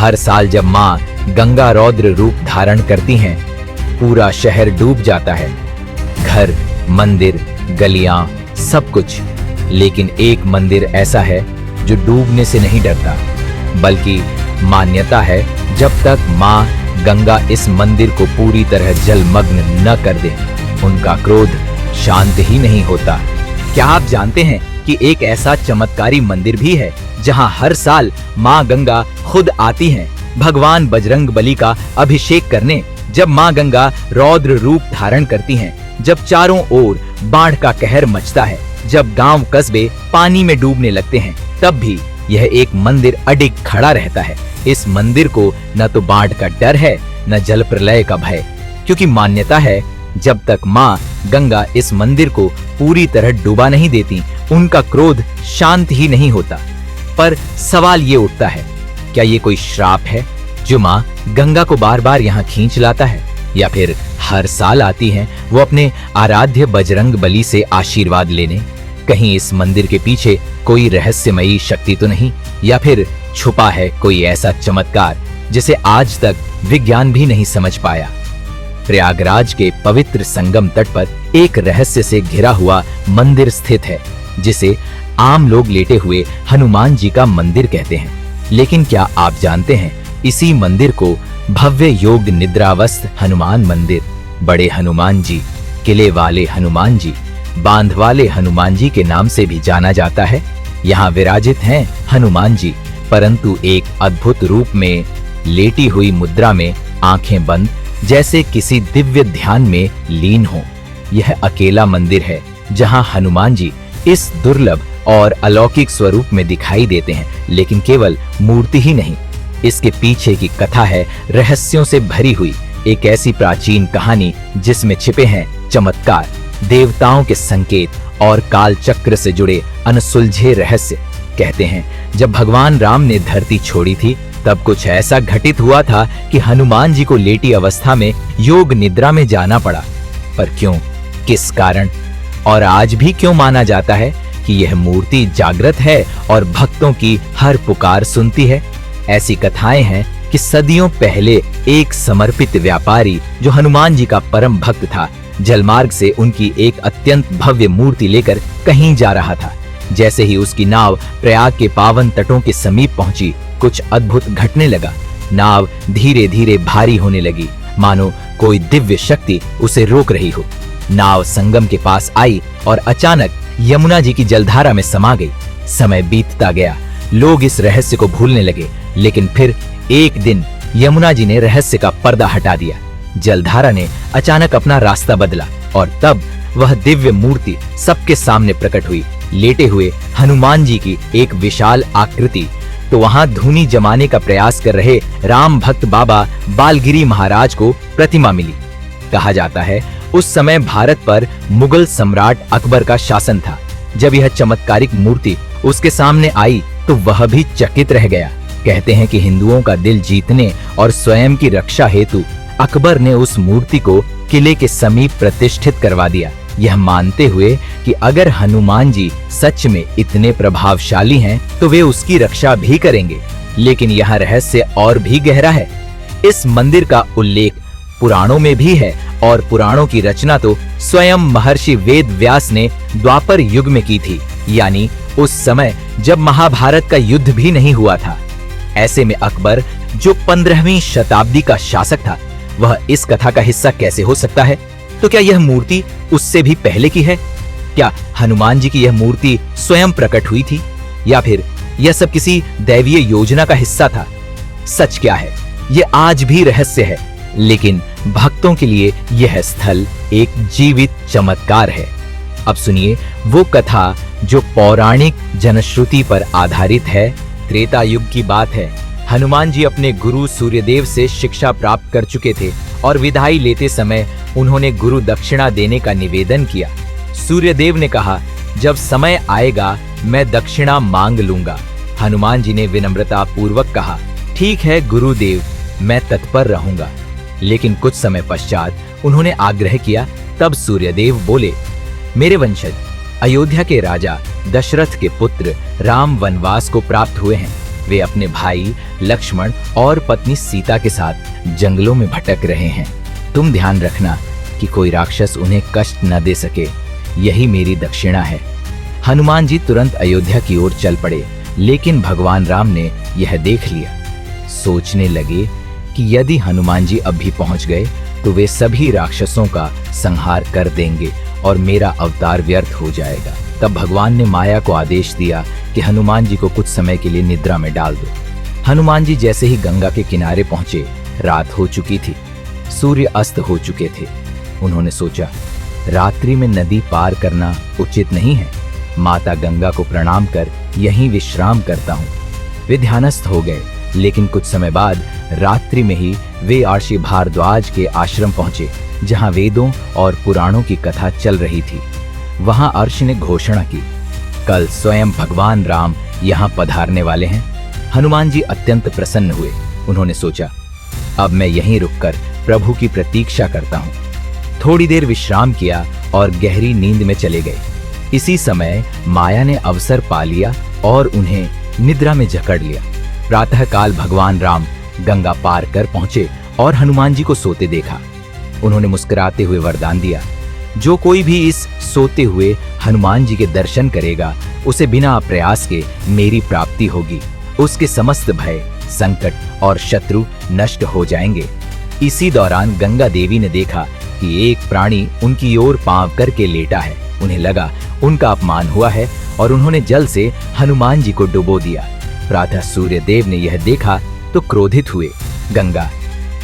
हर साल जब माँ गंगा रौद्र रूप धारण करती हैं, पूरा शहर डूब जाता है, घर, मंदिर, गलियां, सब कुछ। लेकिन एक मंदिर ऐसा है जो डूबने से नहीं डरता, बल्कि मान्यता है जब तक माँ गंगा इस मंदिर को पूरी तरह जलमग्न न कर दे, उनका क्रोध शांत ही नहीं होता। क्या आप जानते हैं कि एक ऐसा चमत्कारी मंदिर भी है जहां हर साल माँ गंगा खुद आती हैं भगवान बजरंगबली का अभिषेक करने। जब माँ गंगा रौद्र रूप धारण करती हैं, जब चारों ओर बाढ़ का कहर मचता है, जब गांव कस्बे पानी में डूबने लगते हैं, तब भी यह एक मंदिर अडिग खड़ा रहता है। इस मंदिर को न तो बाढ़ का डर है, न जल प्रलय का भय, क्योंकि मान्यता है जब तक माँ गंगा इस मंदिर को पूरी तरह डुबा नहीं देती, उनका क्रोध शांत ही नहीं होता। पर सवाल ये उठता है, क्या ये कोई श्राप है जो माँ गंगा को बार बार यहाँ खींच लाता है, या फिर हर साल आती हैं वो अपने आराध्य बजरंगबली से आशीर्वाद लेने? कहीं इस मंदिर के पीछे कोई रहस्यमयी शक्ति तो नहीं, या फिर छुपा है कोई ऐसा चमत्कार जिसे आज तक विज्ञान भी नहीं समझ पाया? प्रयागराज के पवित्र संगम तट पर एक रहस्य से घिरा हुआ मंदिर स्थित है, जिसे आम लोग लेटे हुए हनुमान जी का मंदिर कहते हैं। लेकिन क्या आप जानते हैं, इसी मंदिर को भव्य योग निद्रावस्थ हनुमान मंदिर, बड़े हनुमान जी, किले वाले हनुमान जी, बांध वाले हनुमान जी के नाम से भी जाना जाता है। यहाँ विराजित हैं हनुमान जी, परंतु एक अद्भुत रूप में, लेटी हुई मुद्रा में, आंखें बंद, जैसे किसी दिव्य ध्यान में लीन हो। यह अकेला मंदिर है जहां हनुमान जी इस दुर्लभ और अलौकिक स्वरूप में दिखाई देते हैं, लेकिन केवल मूर्ति ही नहीं, इसके पीछे की कथा है रहस्यों से भरी हुई एक ऐसी प्राचीन कहानी जिसमें छिपे हैं चमत्कार, देवताओं के संकेत और काल चक्र से जुड़े अनसुलझे रहस्य। कहते हैं जब भगवान राम ने धरती छोड़ी थी, तब कुछ ऐसा घटित हुआ था कि हनुमान जी को लेटी अवस्था में योग निद्रा में जाना पड़ा। पर क्यों, किस कारण, और आज भी क्यों माना जाता है कि यह मूर्ति जागृत है और भक्तों की हर पुकार सुनती है? ऐसी कथाएं हैं कि सदियों पहले एक समर्पित व्यापारी जो हनुमान जी का परम भक्त था, जलमार्ग से उनकी एक अत्यंत भव्य मूर्ति लेकर कहीं जा रहा था। जैसे ही उसकी नाव प्रयाग के पावन तटों के समीप पहुंची, कुछ अद्भुत घटने लगा। नाव धीरे धीरे भारी होने लगी, मानो कोई दिव्य शक्ति उसे रोक रही हो। नाव संगम के पास आई और अचानक यमुना जी की जलधारा में समा गई। समय बीतता गया, लोग इस रहस्य को भूलने लगे, लेकिन फिर एक दिन यमुना जी ने रहस्य का पर्दा हटा दिया। जलधारा ने अचानक अपना रास्ता बदला और तब वह दिव्य मूर्ति सबके सामने प्रकट हुई। लेटे हुए हनुमान जी की एक विशाल आकृति। तो वहां धूनी जमाने का प्रयास कर रहे राम भक्त बाबा बालगिरी महाराज को प्रतिमा मिली। कहा जाता है उस समय भारत पर मुगल सम्राट अकबर का शासन था। जब यह चमत्कारिक मूर्ति उसके सामने आई तो वह भी चकित रह गया। कहते हैं कि हिंदुओं का दिल जीतने और स्वयं की रक्षा हेतु अकबर ने उस मूर्ति को किले के समीप प्रतिष्ठित करवा दिया, यह मानते हुए कि अगर हनुमान जी सच में इतने प्रभावशाली हैं तो वे उसकी रक्षा भी करेंगे। लेकिन यह रहस्य और भी गहरा है। इस मंदिर का उल्लेख पुराणों में भी है और पुराणों की रचना तो स्वयं महर्षि वेद व्यास ने द्वापर युग में की थी, यानी उस समय जब महाभारत का युद्ध भी नहीं हुआ था। ऐसे में अकबर, जो 15वीं शताब्दी का शासक था, वह इस कथा का हिस्सा कैसे हो सकता है? तो क्या यह मूर्ति उससे भी पहले की है? क्या हनुमान जी की यह मूर्ति स्वयं प्रकट हुई थी, या फिर यह सब किसी दैवीय योजना का हिस्सा था? सच क्या है, यह आज भी रहस्य है, लेकिन भक्तों के लिए यह स्थल एक जीवित चमत्कार है। अब सुनिए वो कथा जो पौराणिक जनश्रुति पर आधारित है। त्रेता युग की बात है। हनुमान जी अपने गुरु सूर्यदेव से शिक्षा प्राप्त कर चुके थे और विदाई लेते समय उन्होंने गुरु दक्षिणा देने का निवेदन किया। सूर्यदेव ने कहा, जब समय आएगा मैं दक्षिणा मांग लूंगा। हनुमान जी ने विनम्रता पूर्वक कहा, ठीक है गुरुदेव, मैं तत्पर रहूंगा। लेकिन कुछ समय पश्चात उन्होंने आग्रह किया। तब सूर्यदेव बोले, मेरे वंशज, अयोध्या के राजा दशरथ के पुत्र राम वनवास को प्राप्त हुए हैं। वे अपने भाई लक्ष्मण और पत्नी सीता के साथ जंगलों में भटक रहे हैं। तुम ध्यान रखना कि कोई राक्षस उन्हें कष्ट न दे सके, यही मेरी दक्षिणा है। हनुमान जी तुरंत अयोध्या की ओर चल पड़े, लेकिन भगवान राम ने यह देख लिया। सोचने लगे कि यदि हनुमान जी अब भी पहुंच गए तो वे सभी राक्षसों का संहार कर देंगे और मेरा अवतार व्यर्थ हो जाएगा। तब भगवान ने माया को आदेश दिया कि हनुमान जी को कुछ समय के लिए निद्रा में डाल दो। हनुमान जी जैसे ही गंगा के किनारे पहुंचे, रात हो चुकी थी, सूर्य अस्त हो चुके थे। उन्होंने सोचा, रात्रि में नदी पार करना उचित नहीं है, माता गंगा को प्रणाम कर यहीं विश्राम करता हूँ। वे ध्यानस्थ हो गए, लेकिन कुछ समय बाद रात्रि में ही वे आर्षि भारद्वाज के आश्रम पहुंचे, जहां वेदों और पुराणों की कथा चल रही थी। वहां अर्षि ने घोषणा की, कल स्वयं भगवान राम यहां पधारने वाले हैं। हनुमान जी अत्यंत प्रसन्न हुए। उन्होंने सोचा, अब मैं यहीं रुककर प्रभु की प्रतीक्षा करता हूं। थोड़ी देर विश्राम किया और गहरी नींद में चले गए। इसी समय माया ने अवसर पा लिया और उन्हें निद्रा में जकड़ लिया। प्रातःकाल भगवान राम गंगा पार कर पहुंचे और हनुमान जी को सोते देखा। उन्होंने मुस्कुराते हुए वरदान दिया, जो कोई भी इस सोते हुए हनुमान जी के दर्शन करेगा, उसे बिना प्रयास के मेरी प्राप्ति होगी। उसके समस्त भय, संकट और शत्रु नष्ट हो जाएंगे। इसी दौरान गंगा देवी ने देखा कि एक प्राणी उनकी ओर पांव करके लेटा है। उन्हें लगा उनका अपमान हुआ है और उन्होंने जल से हनुमान जी को डुबो दिया। प्रातः सूर्य देव ने यह देखा तो क्रोधित हुए, गंगा,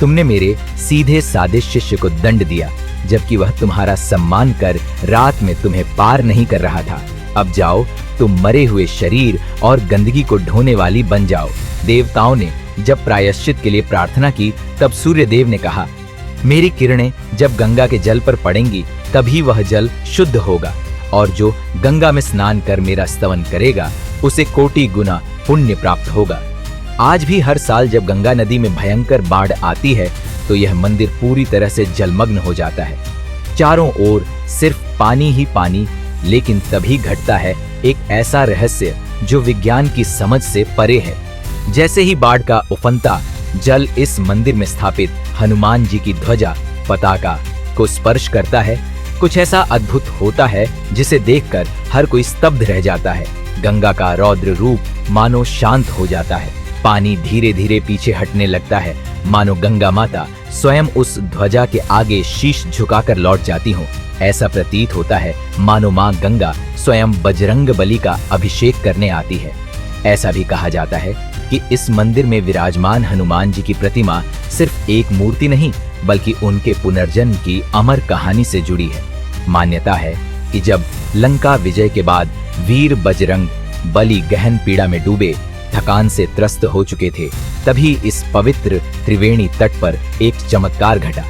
तुमने मेरे सीधे सादे शिष्य को दंड दिया, जबकि वह तुम्हारा सम्मान कर रात में तुम्हें पार नहीं कर रहा था। अब जाओ, तुम मरे हुए शरीर और गंदगी को ढोने वाली बन जाओ। देवताओं ने जब प्रायश्चित के लिए प्रार्थना की, तब सूर्य देव ने कहा, मेरी किरणें जब गंगा के जल पर पड़ेंगी, तभी वह जल शुद्ध होगा, और जो गंगा में स्नान कर मेरा स्तवन करेगा, उसे कोटि गुना पुण्य प्राप्त होगा। आज भी हर साल जब गंगा नदी में भयंकर बाढ़ आती है, तो यह मंदिर पूरी तरह से जलमग्न हो जाता है। चारों ओर सिर्फ पानी ही पानी, लेकिन तभी घटता है एक ऐसा रहस्य जो विज्ञान की समझ से परे है। जैसे ही बाढ़ का उफनता जल इस मंदिर में स्थापित हनुमान जी की ध्वजा पताका को स्पर्श करता है, कुछ ऐसा अद्भुत होता है जिसे देखकर हर कोई स्तब्ध रह जाता है। गंगा का रौद्र रूप मानो शांत हो जाता है। पानी धीरे धीरे पीछे हटने लगता है, मानो गंगा माता स्वयं उस ध्वजा के आगे शीश झुकाकर लौट जाती हो। ऐसा प्रतीत होता है मानो मां गंगा स्वयं बजरंग बली का अभिषेक करने आती है। ऐसा भी कहा जाता है कि इस मंदिर में विराजमान हनुमान जी की प्रतिमा सिर्फ एक मूर्ति नहीं, बल्कि उनके पुनर्जन्म की अमर कहानी से जुड़ी है। मान्यता है कि जब लंका विजय के बाद वीर बजरंग बली गहन पीड़ा में डूबे, थकान से त्रस्त हो चुके थे, तभी इस पवित्र त्रिवेणी तट पर एक चमत्कार घटा।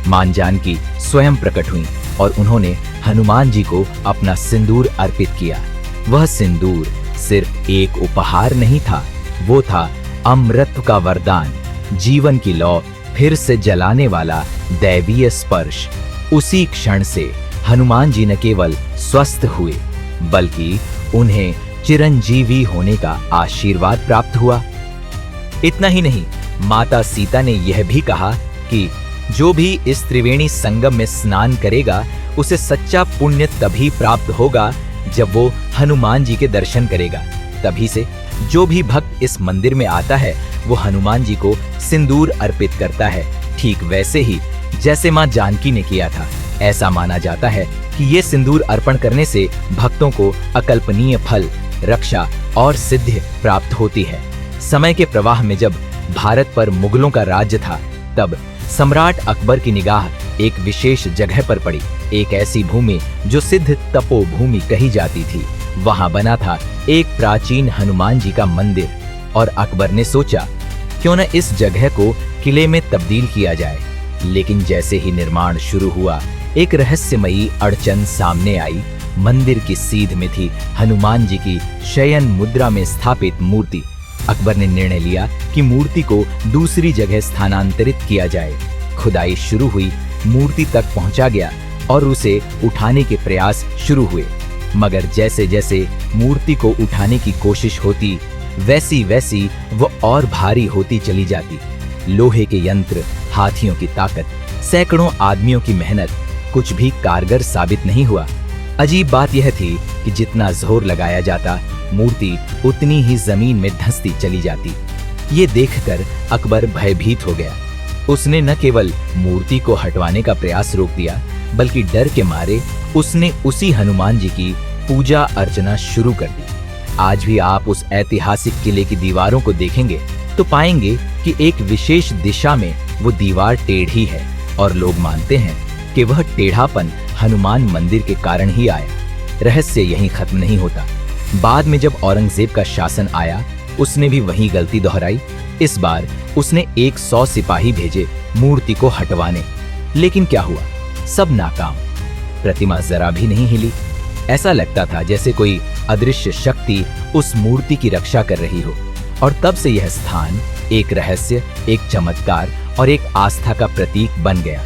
मां जानकी स्वयं प्रकट हुई और उन्होंने हनुमान जी को अपना सिंदूर अर्पित किया। वह सिंदूर सिर्फ एक उपहार नहीं था, वो था अमृत का वरदान, जीवन की लौ फिर से जलाने वाला दैवीय स्पर्श। उसी क्षण से हनुमान जी न केवल स्वस्थ हुए, बल्कि उन्हें चिरंजीवी होने का आशीर्वाद प्राप्त हुआ। इतना ही नहीं, माता सीता ने यह भी कहा कि जो भी इस त्रिवेणी संगम में स्नान करेगा, उसे सच्चा पुण्य तभी प्राप्त होगा जब वो हनुमान जी के दर्शन करेगा। तभी से जो भी भक्त इस मंदिर में आता है, वो हनुमान जी को सिंदूर अर्पित करता है, ठीक वैसे ही जैसे मां जानकी ने किया था। ऐसा माना जाता है कि ये सिंदूर अर्पण करने से भक्तों को अकल्पनीय फल, रक्षा और सिद्धि प्राप्त होती है। समय के प्रवाह में जब भारत पर मुगलों का राज्य था, तब सम्राट अकबर की निगाह एक विशेष जगह पर पड़ी। एक ऐसी भूमि जो सिद्ध तपोभूमि कही जाती थी। वहां बना था एक प्राचीन हनुमान जी का मंदिर, और अकबर ने सोचा क्यों न इस जगह को किले में तब्दील किया जाए। लेकिन जैसे ही निर्माण शुरू हुआ, एक रहस्यमयी अड़चन सामने आई। मंदिर की सीध में थी हनुमान जी की शयन मुद्रा में स्थापित मूर्ति। अकबर ने निर्णय लिया कि मूर्ति को दूसरी जगह स्थानांतरित किया जाए। खुदाई शुरू हुई, मूर्ति तक पहुंचा गया और उसे उठाने के प्रयास शुरू हुए। मगर जैसे जैसे मूर्ति को उठाने की कोशिश होती, वैसी वैसी वो और भारी होती चली जाती। लोहे के यंत्र, हाथियों की ताकत, सैकड़ों आदमियों की मेहनत, कुछ भी कारगर साबित नहीं हुआ। अजीब बात यह थी कि जितना जोर लगाया जाता, मूर्ति उतनी ही जमीन में धंसती चली जाती। ये देखकर अकबर भयभीत हो गया। उसने न केवल मूर्ति को हटवाने का प्रयास रोक दिया, बल्कि डर के मारे उसने उसी हनुमान जी की पूजा अर्चना शुरू कर दी। आज भी आप उस ऐतिहासिक किले की दीवारों को देखेंगे तो पाएंगे कि एक विशेष दिशा में वो दीवार टेढ़ी है और लोग मानते हैं कि वह टेढ़ापन हनुमान मंदिर के कारण ही आया। रहस्य यहीं खत्म नहीं होता। बाद में जब औरंगजेब का शासन आया, उसने भी वही गलती दोहराई। इस बार उसने 100 सिपाही भेजे मूर्ति को हटवाने, लेकिन क्या हुआ? सब नाकाम। प्रतिमा जरा भी नहीं हिली। ऐसा लगता था जैसे कोई अदृश्य शक्ति उस मूर्ति की रक्षा कर रही हो। और तब से यह स्थान एक रहस्य, एक चमत्कार और एक आस्था का प्रतीक बन गया।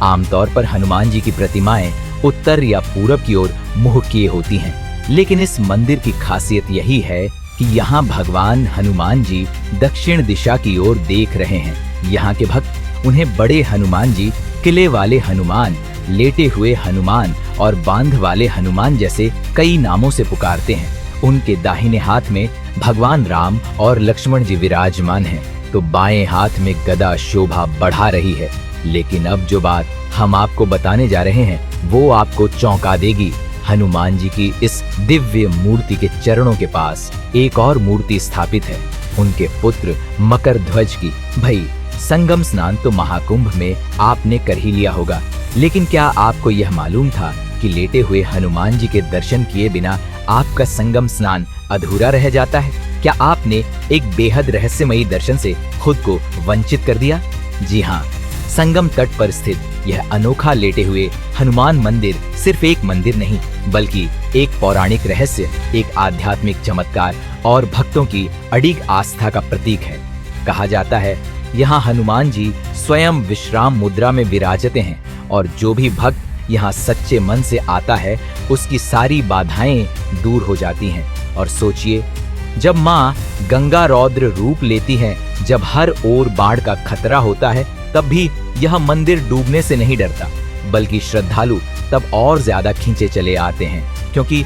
आमतौर पर हनुमान जी की प्रतिमाएं उत्तर या पूरब की ओर मुंह किए होती हैं, लेकिन इस मंदिर की खासियत यही है कि यहाँ भगवान हनुमान जी दक्षिण दिशा की ओर देख रहे हैं। यहाँ के भक्त उन्हें बड़े हनुमान जी, किले वाले हनुमान, लेटे हुए हनुमान और बांध वाले हनुमान जैसे कई नामों से पुकारते हैं। उनके दाहिने हाथ में भगवान राम और लक्ष्मण जी विराजमान हैं, तो बाएं हाथ में गदा शोभा बढ़ा रही है। लेकिन अब जो बात हम आपको बताने जा रहे हैं वो आपको चौंका देगी। हनुमान जी की इस दिव्य मूर्ति के चरणों के पास एक और मूर्ति स्थापित है, उनके पुत्र मकर ध्वज की। भाई, संगम स्नान तो महाकुंभ में आपने कर ही लिया होगा, लेकिन क्या आपको यह मालूम था कि लेटे हुए हनुमान जी के दर्शन किए बिना आपका संगम स्नान अधूरा रह जाता है? क्या आपने एक बेहद रहस्यमयी दर्शन से खुद को वंचित कर दिया? जी हाँ, संगम तट पर स्थित यह अनोखा लेटे हुए हनुमान मंदिर सिर्फ एक मंदिर नहीं, बल्कि एक पौराणिक रहस्य, एक आध्यात्मिक चमत्कार और भक्तों की अडिग आस्था का प्रतीक है। कहा जाता है यहाँ हनुमान जी स्वयं विश्राम मुद्रा में विराजते हैं और जो भी भक्त यहाँ सच्चे मन से आता है उसकी सारी बाधाएं दूर हो जाती हैं। और सोचिए, जब माँ गंगा रौद्र रूप लेती है, जब हर ओर बाढ़ का खतरा होता है, तब भी यह मंदिर डूबने से नहीं डरता, बल्कि श्रद्धालु तब और ज्यादा खींचे चले आते हैं, क्योंकि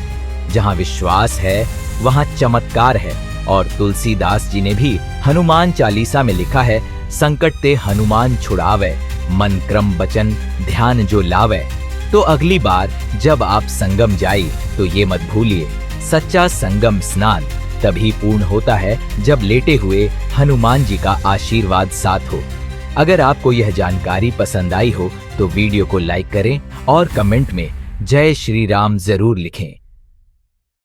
जहाँ विश्वास है वहाँ चमत्कार है। और तुलसीदास जी ने भी हनुमान चालीसा में लिखा है, संकट ते हनुमान छुड़ावे, मन क्रम बचन ध्यान जो लावे। तो अगली बार जब आप संगम जाइए तो ये मत भूलिए, सच्चा संगम स्नान तभी पूर्ण होता है जब लेटे हुए हनुमान जी का आशीर्वाद साथ हो। अगर आपको यह जानकारी पसंद आई हो तो वीडियो को लाइक करें और कमेंट में जय श्री राम जरूर लिखें।